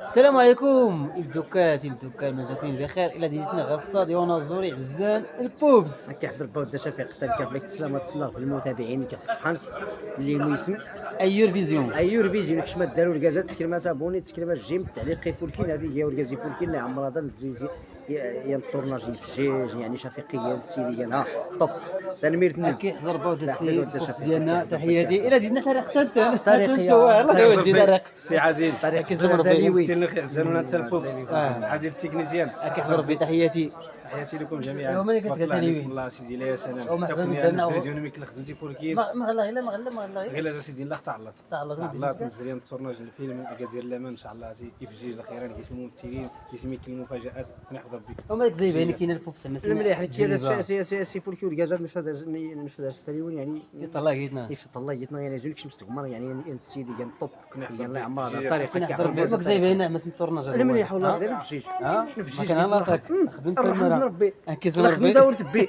السلام عليكم الدكان مساكين بخير الى ديتنا غصه ديالنا الزوري عزان البوبس كيحضر با شفيق تركب لك تسلم تسلم بالمتابعين كيصحان اللي يسمع ايور فيزيون ايور فيزيون كش ما داروا الكازات تسكرمات ابوني تسكرمات جيم تعليق فولكين هذه هي وركازي فولكين اللي عمرها دار الزيزي يا الطورناج في الجيج يعني شفيقيه السيدي ديالها طوب تنمير كيحضر بود السيد ديالنا تحياتي الى ديتنا طريقه انت طريقية. والله يودي طريق سي عزيز طريق كيزلم ربي. الزرداليوي ممثل الاخ عزالنا انت البوبس آه. عزيز التكنيسيان كيحضر في تحياتي تحياتي لكم جميعا يوم اللي كنت بارك الله قالت لي عليكم. الله سيدي لا يا سلام ومرحبا تكون بنا يا نستريزيون ميك خدمتي فولكين ما غلا غير ما غلا غير هذا سيدي الله تعلق تعلق الله تنزل التورناج الفيلم اكادير الامان ان شاء الله سي يفجيج الاخيرا كيسمو الممثلين كيسمي المفاجات نحضر بك وما زي باين كاين البوبس المليح حيت هذا سي فولكي والكازات نفذ السريون يعني يطلع قيدنا يفت الله يتنا يعني زولك شمس تغمر يعني السيدي كان طوب كان الله عمرها الطريقه كنحضر بك زي باين ما التورناج المليح والله غير نفجيج ما كان الله خدمت الرحمة الكاميرا ربي كيزلم الخدمه ربي دورت بي